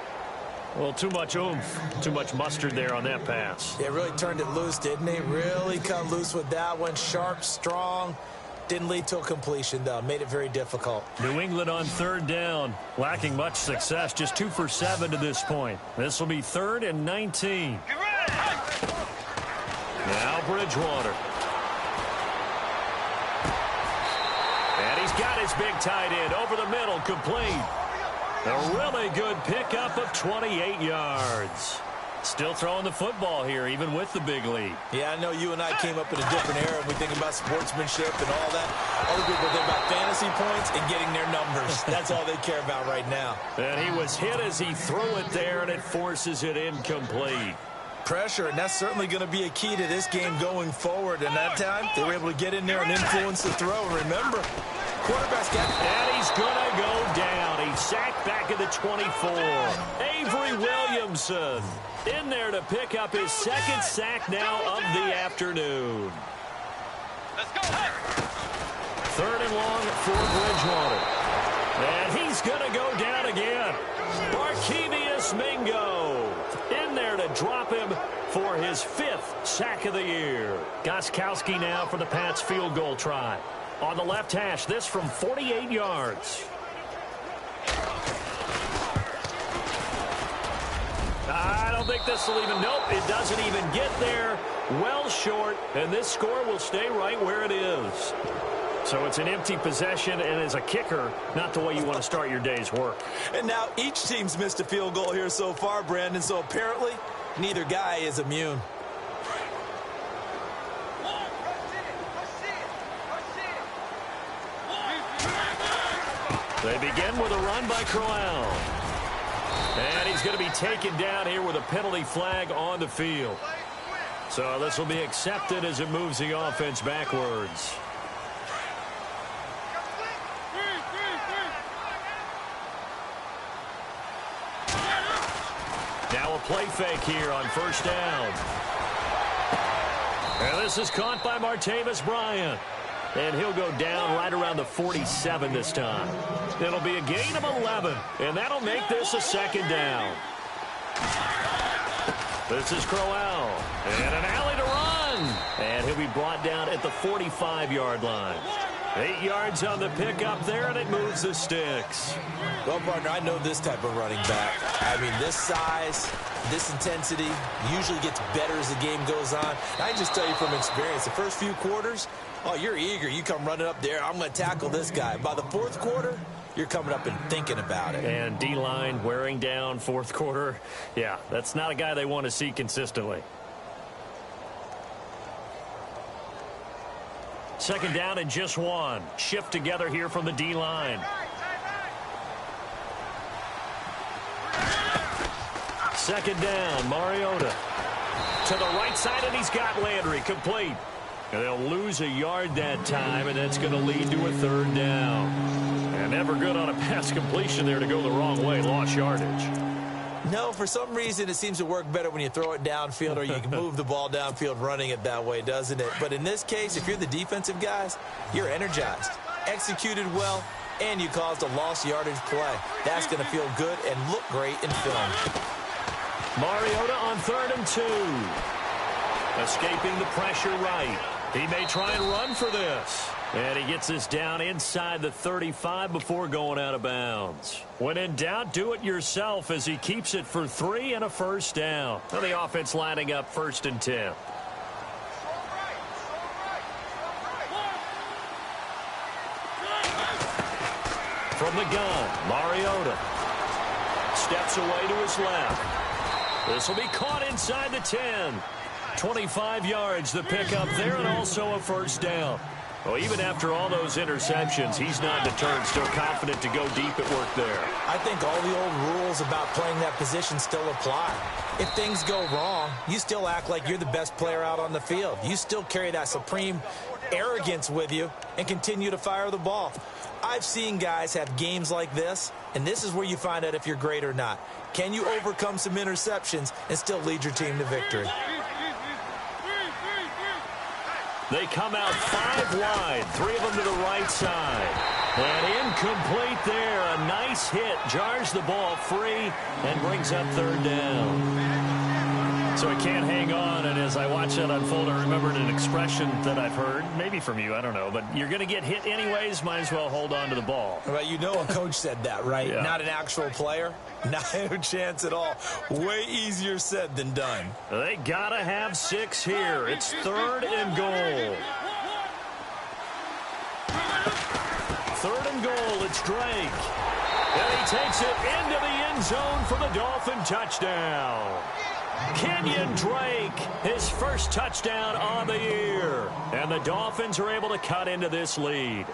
[SPEAKER 3] Well, too much oomph, too much mustard there on that pass.
[SPEAKER 4] Yeah, really turned it loose, didn't he? Really cut loose with that one. Sharp, strong. Didn't lead to a completion, though. Made it very difficult.
[SPEAKER 3] New England on 3rd down. Lacking much success. Just 2 for 7 to this point. This will be 3rd and 19. Now Bridgewater. And he's got his big tight end over the middle, complete. A really good pickup of 28 yards. Still throwing the football here, even with the big lead.
[SPEAKER 4] Yeah, I know you and I came up in a different era, and we think about sportsmanship and all that. Other people think about fantasy points and getting their numbers. That's all they care about right now.
[SPEAKER 3] And he was hit as he threw it there, and it forces it incomplete.
[SPEAKER 4] Pressure, and that's certainly going to be a key to this game going forward. And that time, they were able to get in there and influence the throw. Remember, quarterback's got...
[SPEAKER 3] And he's going to go down. He's sacked back at the 24. Avery Williamson in there to pick up his 2nd sack now of the afternoon.
[SPEAKER 5] Let's go.
[SPEAKER 3] 3rd and long for Bridgewater. And he's going to go down again. Barkevius Mingo in there to drop him for his 5th sack of the year. Gostkowski now for the Pats field goal try. On the left hash, this from 48 yards. I don't think this will even, nope, it doesn't even get there. Well short, and this score will stay right where it is. So it's an empty possession, and as a kicker, not the way you want to start your day's work.
[SPEAKER 4] And now each team's missed a field goal here so far, Brandon, so apparently neither guy is immune.
[SPEAKER 3] They begin with a run by Crowell. And he's going to be taken down here with a penalty flag on the field. So this will be accepted as it moves the offense backwards. Now a play fake here on 1st down. And this is caught by Martavis Bryant. And he'll go down right around the 47 this time. It'll be a gain of 11, and that'll make this a 2nd down. This is Crowell, and an alley to run. And he'll be brought down at the 45-yard line. 8 yards on the pickup there, and it moves the sticks.
[SPEAKER 4] Well, partner, I know this type of running back. I mean, this size, this intensity usually gets better as the game goes on. I can just tell you from experience, the first few quarters, oh, you're eager. You come running up there. I'm going to tackle this guy. By the 4th quarter, you're coming up and thinking about it.
[SPEAKER 3] And D-line wearing down 4th quarter. Yeah, that's not a guy they want to see consistently. 2nd down and just 1. Shift together here from the D-line. Second down, Mariota. To the right side, and he's got Landry complete. And they'll lose a yard that time, and that's going to lead to a 3rd down. And never good on a pass completion there to go the wrong way. Lost yardage.
[SPEAKER 4] No, for some reason, it seems to work better when you throw it downfield or you can move the ball downfield running it that way, doesn't it? But in this case, if you're the defensive guys, you're energized, executed well, and you caused a lost yardage play. That's going to feel good and look great in film.
[SPEAKER 3] Mariota on 3rd and 2. Escaping the pressure right. He may try and run for this. And he gets this down inside the 35 before going out of bounds. When in doubt, do it yourself as he keeps it for 3 and a 1st down. Now the offense lining up 1st and 10. From the gun, Mariota steps away to his left. This will be caught inside the 10. 25 yards the pickup there, and also a first down. Well, even after all those interceptions, he's not deterred, still confident to go deep at work there.
[SPEAKER 4] I think all the old rules about playing that position still apply. If things go wrong, you still act like you're the best player out on the field. You still carry that supreme arrogance with you and continue to fire the ball. I've seen guys have games like this, and this is where you find out if you're great or not. Can you overcome some interceptions and still lead your team to victory?
[SPEAKER 3] They come out 5 wide, 3 of them to the right side. And incomplete there. A nice hit. Jars the ball free and brings up third down. So he can't hang on, and as I watch that unfold, I remembered an expression that I've heard, maybe from you, I don't know, but you're going to get hit anyways, might as well hold on to the ball.
[SPEAKER 4] Well, you know a coach said that, right?
[SPEAKER 3] Yeah. Not
[SPEAKER 4] an actual player. Not a chance at all. Way easier said than done.
[SPEAKER 3] They got to have 6 here. It's 3rd and goal. 3rd and goal, it's Drake. And he takes it into the end zone for the Dolphin touchdown. Kenyon Drake, his first touchdown on the year. And the Dolphins are able to cut into this lead.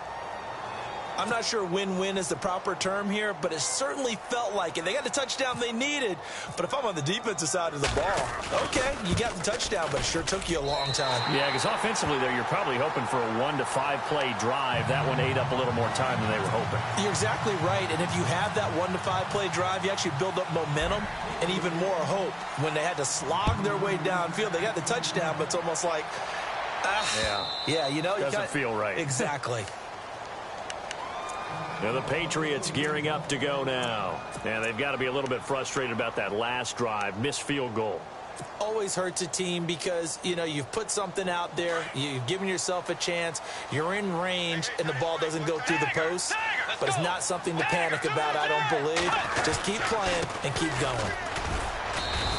[SPEAKER 4] I'm not sure win-win is the proper term here, but it certainly felt like it. They got the touchdown they needed, but if I'm on the defensive side of the ball, okay, you got the touchdown, but it sure took you a long time.
[SPEAKER 3] Yeah, because offensively there, you're probably hoping for a 1 to 5 play drive. That one ate up a little more time than they were hoping.
[SPEAKER 4] You're exactly right, and if you have that 1 to 5 play drive, you actually build up momentum and even more hope. When they had to slog their way downfield, they got the touchdown, but it's almost like, yeah, you know,
[SPEAKER 3] doesn't feel right.
[SPEAKER 4] Exactly.
[SPEAKER 3] Now the Patriots gearing up to go now. And they've got to be a little bit frustrated about that last drive. Missed field goal.
[SPEAKER 4] Always hurts a team because, you know, you've put something out there. You've given yourself a chance. You're in range, and the ball doesn't go through the post. But it's not something to panic about, I don't believe. Just keep playing and keep going.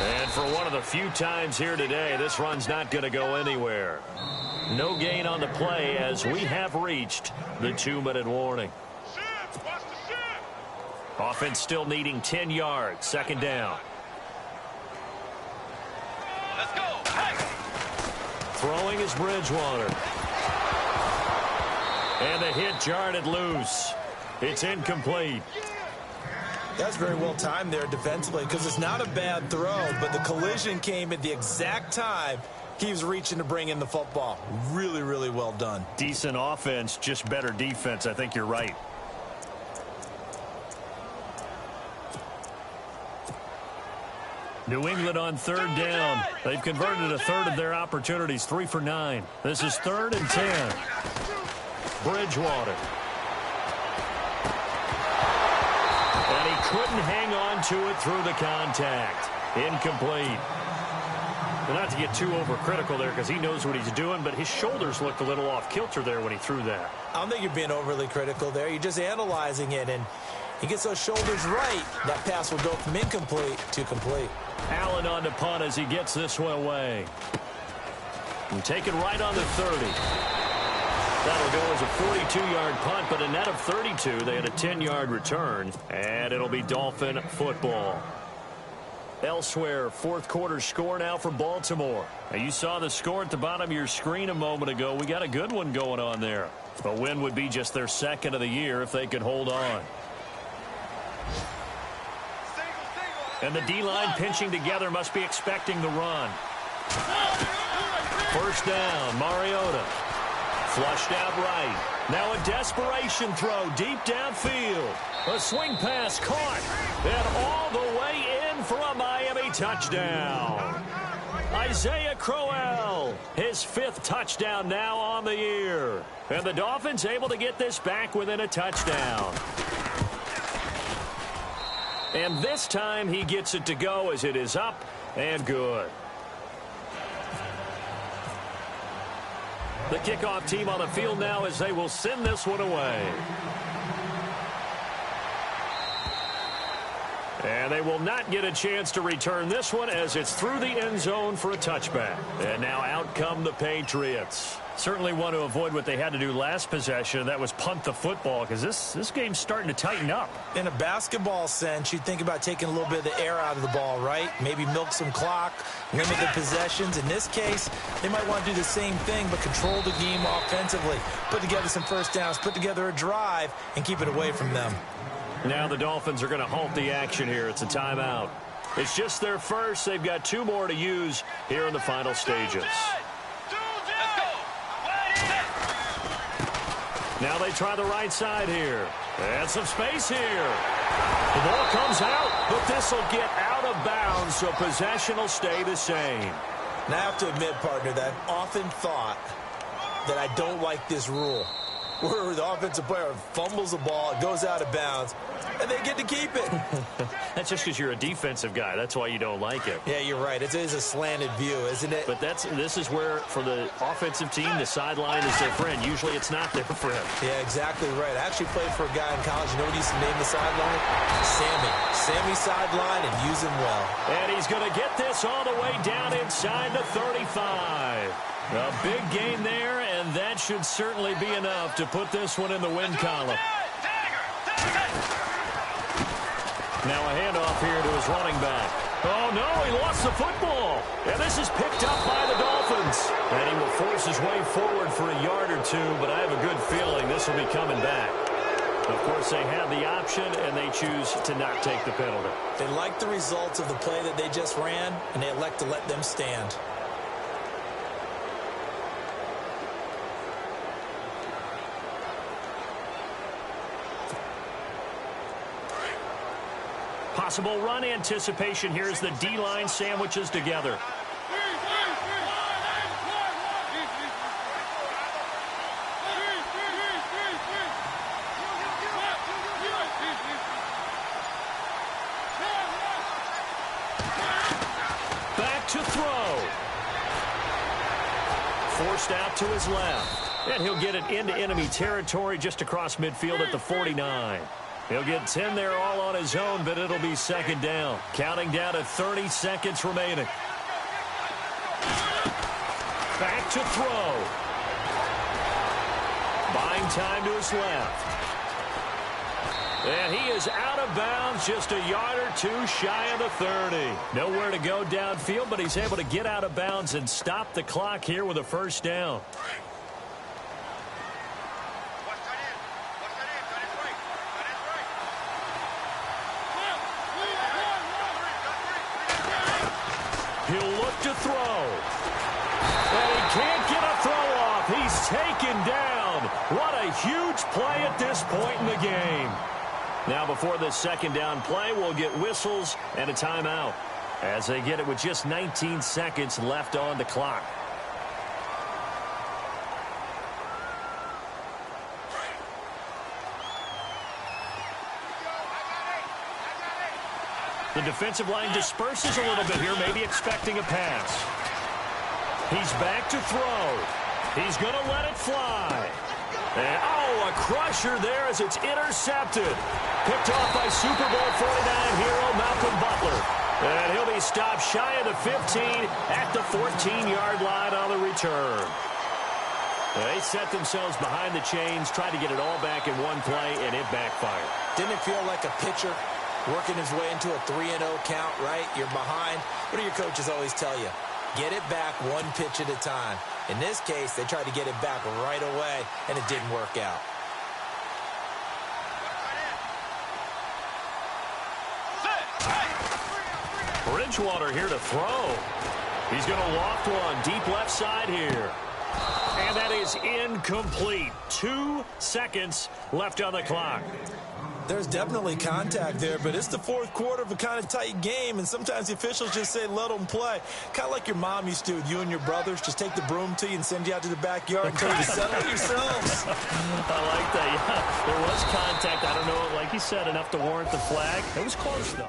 [SPEAKER 3] And for one of the few times here today, this run's not going to go anywhere. No gain on the play as we have reached the 2-minute warning. Offense still needing 10 yards. 2nd down.
[SPEAKER 5] Let's go. Hey.
[SPEAKER 3] Throwing is Bridgewater. And the hit jarred it loose. It's incomplete.
[SPEAKER 4] That's very well timed there defensively because it's not a bad throw, but the collision came at the exact time he was reaching to bring in the football. Really, really well done.
[SPEAKER 3] Decent offense, just better defense. I think you're right. New England on 3rd down. They've converted a 1/3 of their opportunities, 3 for 9. This is 3rd and 10. Bridgewater. And he couldn't hang on to it through the contact. Incomplete. Well, not to get too overcritical there because he knows what he's doing, but his shoulders looked a little off kilter there when he threw that.
[SPEAKER 4] I don't think you're being overly critical there. You're just analyzing it, and he gets those shoulders right. That pass will go from incomplete to complete.
[SPEAKER 3] Allen on the punt as he gets this one away. And taken right on the 30. That'll go as a 42-yard punt, but a net of 32. They had a 10-yard return, and it'll be Dolphin football. Elsewhere, 4th quarter score now for Baltimore. Now, you saw the score at the bottom of your screen a moment ago. We got a good one going on there. A win would be just their 2nd of the year if they could hold on. And the D-line pinching together, must be expecting the run. 1st down, Mariota. Flushed out right. Now a desperation throw deep downfield. A swing pass caught. And all the way in for a Miami touchdown. Isaiah Crowell, his 5th touchdown now on the year. And the Dolphins able to get this back within a touchdown. And this time he gets it to go as it is up and good. The kickoff team on the field now as they will send this one away. And they will not get a chance to return this one as it's through the end zone for a touchback. And now out come the Patriots. Certainly want to avoid what they had to do last possession. That was punt the football, because this game's starting to tighten up.
[SPEAKER 4] In a basketball sense, you'd think about taking a little bit of the air out of the ball, right? Maybe milk some clock, limit the possessions. In this case, they might want to do the same thing, but control the game offensively. Put together some first downs, put together a drive, and keep it away from them.
[SPEAKER 3] Now the Dolphins are going to halt the action here. It's a timeout. It's just their first. They've got 2 more to use here in the final stages. Now they try the right side here. And some space here. The ball comes out, but this will get out of bounds, so possession will stay the same.
[SPEAKER 4] Now, I have to admit, partner, that I've often thought that I don't like this rule, where the offensive player fumbles the ball, it goes out of bounds, and they get to keep it.
[SPEAKER 3] That's just because you're a defensive guy. That's why you don't like it.
[SPEAKER 4] Yeah, you're right. It is a slanted view, isn't it?
[SPEAKER 3] But this is where, for the offensive team, the sideline is their friend. Usually it's not their friend.
[SPEAKER 4] Yeah, exactly right. I actually played for a guy in college. You know what he used to name the sideline? Sammy. Sammy sideline, and use him well.
[SPEAKER 3] And he's going to get this all the way down inside the 35. A big gain there, and that should certainly be enough to put this one in the win column. Now a handoff here to his running back. Oh, no, he lost the football. And this is picked up by the Dolphins. And he will force his way forward for a yard or 2, but I have a good feeling this will be coming back. Of course, they have the option, and they choose to not take the penalty.
[SPEAKER 4] They like the results of the play that they just ran, and they elect to let them stand.
[SPEAKER 3] Possible run anticipation here as the D-line sandwiches together. Back to throw. Forced out to his left. And he'll get it into enemy territory just across midfield at the 49. He'll get 10 there all on his own, but it'll be second down. Counting down to 30 seconds remaining. Back to throw. Buying time to his left. And he is out of bounds, just a yard or 2 shy of the 30. Nowhere to go downfield, but he's able to get out of bounds and stop the clock here with a first down. He'll look to throw. And he can't get a throw off. He's taken down. What a huge play at this point in the game. Now before this second down play, we'll get whistles and a timeout as they get it with just 19 seconds left on the clock. The defensive line disperses a little bit here, maybe expecting a pass. He's back to throw. He's going to let it fly. And, oh, a crusher there as it's intercepted. Picked off by Super Bowl 49 hero Malcolm Butler. And he'll be stopped shy of the 15 at the 14-yard line on the return. They set themselves behind the chains, tried to get it all back in one play, and it backfired.
[SPEAKER 4] Didn't it feel like a pitcher working his way into a 3-0 count, right? You're behind. What do your coaches always tell you? Get it back one pitch at a time. In this case, they tried to get it back right away, and it didn't work out.
[SPEAKER 3] Bridgewater here to throw. He's going to loft one deep left side here. And that is incomplete. 2 seconds left on the clock.
[SPEAKER 4] There's definitely contact there, but it's the fourth quarter of a kind of tight game, and sometimes the officials just say let them play. Kind of like your mom used to with you and your brothers. Just take the broom to you and send you out to the backyard and tell you to settle yourselves.
[SPEAKER 3] I like that. Yeah, there was contact. I don't know, like you said, enough to warrant the flag. It was close, though.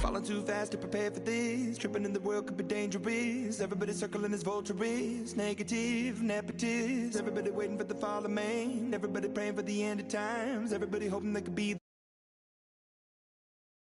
[SPEAKER 1] Falling too fast to prepare for this. Tripping in the world could be dangerous. Everybody circling as vultures. Negative, nepotist. Everybody waiting for the fall of man. Everybody praying for the end of times. Everybody hoping they could be